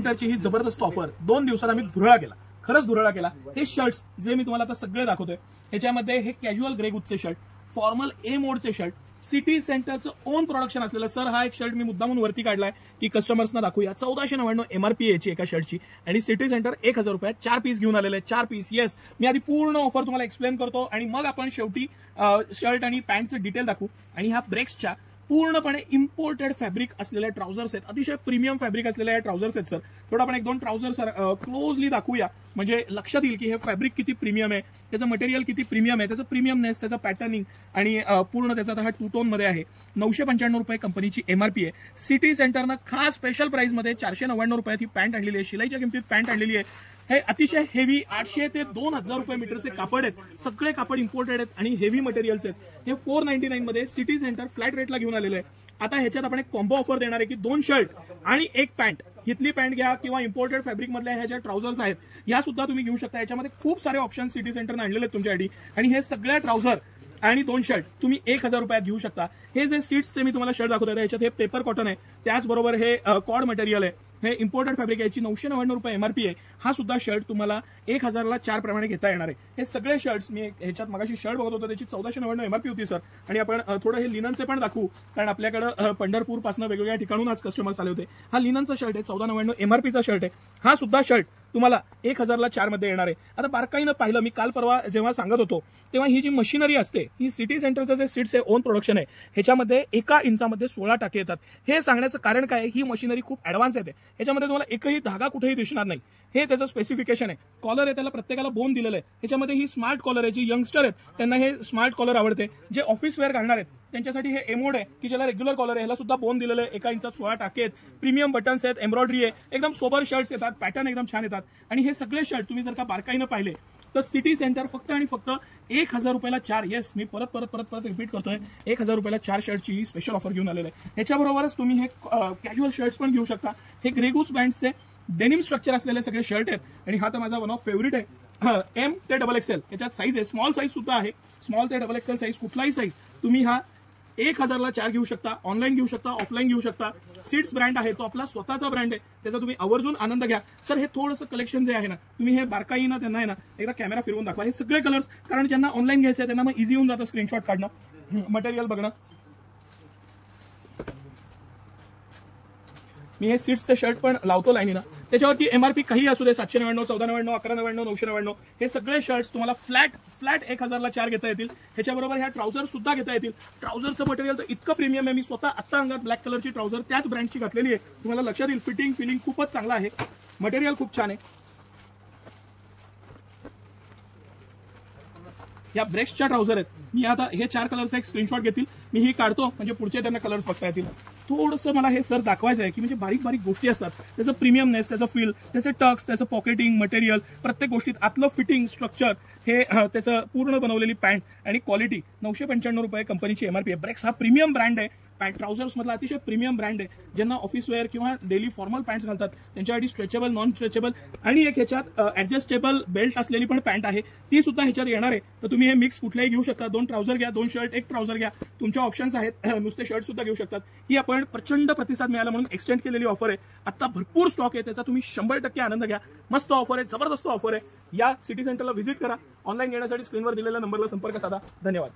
सेंटरची ही जबरदस्त ऑफर 2 दिवसात आम्ही धुरळा केला, खरंच धुरळा केला। हे शर्ट्स जे मी तुम्हाला आता सगळे दाखवतोय ह्याच्यामध्ये हे कॅज्युअल ग्रे गुडचे शर्ट, फॉर्मल ए मोडचे शर्ट, सिटी सेंटरचं ओन प्रोडक्शन असलेलं। सर हा एक शर्ट मी मुद्दामून वरती काढलाय की कस्टमर्सना दाखवूया। 1499 MRP याची एका शर्टची आणि सिटी सेंटर 1000 रुपयात 4 पीस घेऊन आलेले, 4 पीस। येस, मी आधी पूर्ण ऑफर तुम्हाला एक्सप्लेन करतो आणि मग आपण शेवटी शर्ट आणि पॅन्टचं डिटेल दाखवू। आणि ह्या ब्रेक्सच्या पूर्णपणे इम्पोर्टेड फॅब्रिक असलेले ट्राउझर्स आहेत, अतिशय प्रीमियम फॅब्रिक असलेले ट्राउझर्स आहेत। सर थोडं आपण 1-2 ट्राउझर्स क्लोजली दाखवूया म्हणजे लक्षात येईल की हे फॅब्रिक किती प्रीमियम आहे, त्याचं मटेरियल किती प्रीमियम आहे, त्याचं प्रीमियमनेस, त्याचं पॅटर्निंग आणि पूर्ण त्याचा हा 2 टोन मध्ये आहे। 995 रुपये कंपनीची MRP आहे। सिटी सेंटरनं खास स्पेशल प्राइस मध्ये 499 रुपयात ही पॅन्ट आणलेली आहे, शिलाईच्या किमतीत पॅन्ट आणलेली आहे। हे अतिशय हेवी 800 ते 2000 रुपये मीटरचे कापड आहेत, सगळे कापड इम्पोर्टेड आहेत आणि हेवी मटेरियल्स आहेत। हे 499 मध्ये सिटी सेंटर फ्लॅट रेटला घेऊन आलेलं आहे। आता ह्याच्यात आपण एक कॉम्बो ऑफर देणार आहे की 2 शर्ट आणि 1 पॅन्ट, हिथली पॅन्ट घ्या किंवा इम्पोर्टेड फॅब्रिक मधल्या ह्या ज्या ट्राउझर्स आहेत ह्या सुद्धा तुम्ही घेऊ शकता। याच्यामध्ये खूप सारे ऑप्शन सिटी सेंटरने आणलेले आहेत तुमच्यासाठी आणि हे सगळ्या ट्राउझर आणि 2 शर्ट तुम्ही 1000 रुपयात घेऊ शकता। हे जे सीट्सचे मी तुम्हाला शर्ट दाखवतो याच्यात हे पेपर कॉटन आहे, त्याचबरोबर हे कॉड मटेरियल आहे, हे इम्पोर्टेड फॅब्रिक आहे, याची 999 रुपये MRP आहे। हा सुद्धा शर्ट तुम्हाला 1000 ला 4 प्रमाणे घेता येणार आहे। हे सगळे शर्ट्स मी ह्याच्यात मगाशी शर्ट बघत होतो त्याची 1499 MRP होती सर। आणि आपण थोडं हे लिननचे पण दाखवू कारण आपल्याकडे पंढरपूर पासून वेगवेगळ्या ठिकाणून आज कस्टमर्स आले होते। हा लिननचा शर्ट आहे, 1499 MRPचा शर्ट आहे। हा सुद्धा शर्ट तुम्हाला 1000 ला 4 मध्ये येणार आहे। आता बारकाईनं पाहिलं मी काल परवा जेव्हा सांगत होतो तेव्हा ही जी मशिनरी असते ही सिटी सेंटरचं जे सीट्स आहे ओन प्रोडक्शन आहे ह्याच्यामध्ये 1 इंचामध्ये 16 टाके येतात। हे सांगण्याचं कारण काय, ही मशिनरी खूप ऍडव्हान्स आहे, ह्याच्यामध्ये तुम्हाला एकही धागा कुठेही दिसणार नाही। हे त्याचं स्पेसिफिकेशन आहे। कॉलर आहे त्याला प्रत्येकाला बोन दिलेलं आहे, ह्याच्यामध्ये ही स्मार्ट कॉलर आहे, जी यंगस्टर आहेत त्यांना हे स्मार्ट कॉलर आवडते, जे ऑफिस वेअर घालणार आहेत त्यांच्यासाठी हे एमोड आहे की ज्याला रेग्युलर कॉलर आहे, ह्याला सुद्धा बोन दिलेलं आहे। 1 इंचात 16 टाके आहेत, प्रीमियम बटन्स आहेत, एम्ब्रॉयडरी आहे, एकदम सोबर शर्ट्स येतात, पॅटर्न एकदम छान येतात। आणि हे सगळे शर्ट तुम्ही जर का बारकाईनं पाहिले तर सिटी सेंटर फक्त आणि फक्त 1000 रुपयाला 4, येस मी परत रिपीट करतोय, 1000 रुपयाला 4 शर्टची ही स्पेशल ऑफर घेऊन आलेलं आहे। ह्याच्याबरोबरच तुम्ही हे कॅज्युअल शर्ट्स पण घेऊ शकता। हे ग्रेगूस ब्रँडचे डेनिम स्ट्रक्चर असलेले सगळे शर्ट आहेत आणि हा तर माझा वन ऑफ फेवरेट आहे। M ते XXL याच्यात साईज आहे, स्मॉल साईज सुद्धा आहे, स्मॉल ते XXL साईज, कुठलाही साईज तुम्ही हा 1000 ला 4 घेऊ शकता, ऑनलाईन घेऊ शकता, ऑफलाईन घेऊ शकता। सीट्स ब्रँड आहे, तो आपला स्वतःचा ब्रँड आहे, त्याचा तुम्ही आवर्जून आनंद घ्या। सर हे थोडंसं कलेक्शन जे आहे ना तुम्ही हे बारकाईनं त्यांना आहे ना एकदा कॅमेरा फिरवून दाखवा, हे सगळे कलर्स, कारण ज्यांना ऑनलाईन घ्यायचं आहे त्यांना मग इझी होऊन जातं स्क्रीनशॉट काढणं, मटेरियल बघणं। मी हे सीट्सचे शर्ट पण लावतो लाईनीनं, त्याच्यावरती MRP काही असू दे, 799, 1499, 1199, 999, हे सगळे शर्ट्स तुम्हाला फ्लॅट 1000 ला 4 घेता येतील। ह्याच्याबरोबर ह्या ट्राउझर सुद्धा घेता येतील। ट्राउझरचं मटेरियल तर इतकं प्रीमियम आहे, मी स्वतः आत्ता अंगात ब्लॅक कलरची ट्राउझर त्याच ब्रँडची घातलेली आहे, तुम्हाला लक्षात येईल। फिलिंग खूपच चांगला आहे, मटेरियल खूप छान आहे। या ब्रेक्सच्या ट्राउझर आहेत, मी आता हे 4 कलरचा एक स्क्रीनशॉट घेतील, मी ही काढतो म्हणजे पुढचे त्यांना कलर्स बघता येतील। थोडंसं मला हे सर दाखवायचं आहे की म्हणजे बारीक गोष्टी असतात, त्याचं प्रीमियमनेस, त्याचं फील, त्याचे टक्स, त्याचं पॉकेटिंग, मटेरियल, प्रत्येक गोष्टीत आतलं फिटिंग, स्ट्रक्चर, हे त्याचं पूर्ण बनवलेली पॅन्ट आणि क्वालिटी। 995 रुपये कंपनीची MRP आहे। ब्रेक्स हा प्रीमियम ब्रँड आहे, पॅन्ट ट्राउझर्स मधला अतिशय प्रीमियम ब्रँड आहे। ज्यांना ऑफिस वेअर किंवा डेली फॉर्मल पॅन्ट्स घालतात त्यांच्यासाठी स्ट्रेचेबल, नॉन स्ट्रेचेबल आणि एक ह्याच्यात ऍडजस्टेबल बेल्ट असलेली पण पॅन्ट आहे, ती सुद्धा ह्याच्यात येणार आहे। तर तुम्ही हे मिक्स कुठल्याही घेऊ शकता, 2 ट्राउझर घ्या, 2 शर्ट, 1 ट्राउझर घ्या, तुमच्या ऑप्शन्स आहेत। नुसते शर्ट सुद्धा घेऊ शकतात। ही आपण प्रचंड प्रतिसाद मिळाला म्हणून एक्सटेंड केलेली ऑफर आहे, आता भरपूर स्टॉक आहे, त्याचा तुम्ही 100% आनंद घ्या। मस्त ऑफर आहे, जबरदस्त ऑफर आहे। या सिटी सेंटरला व्हिजिट करा, ऑनलाईन घेण्यासाठी स्क्रीनवर दिलेल्या नंबरला संपर्क साधा। धन्यवाद।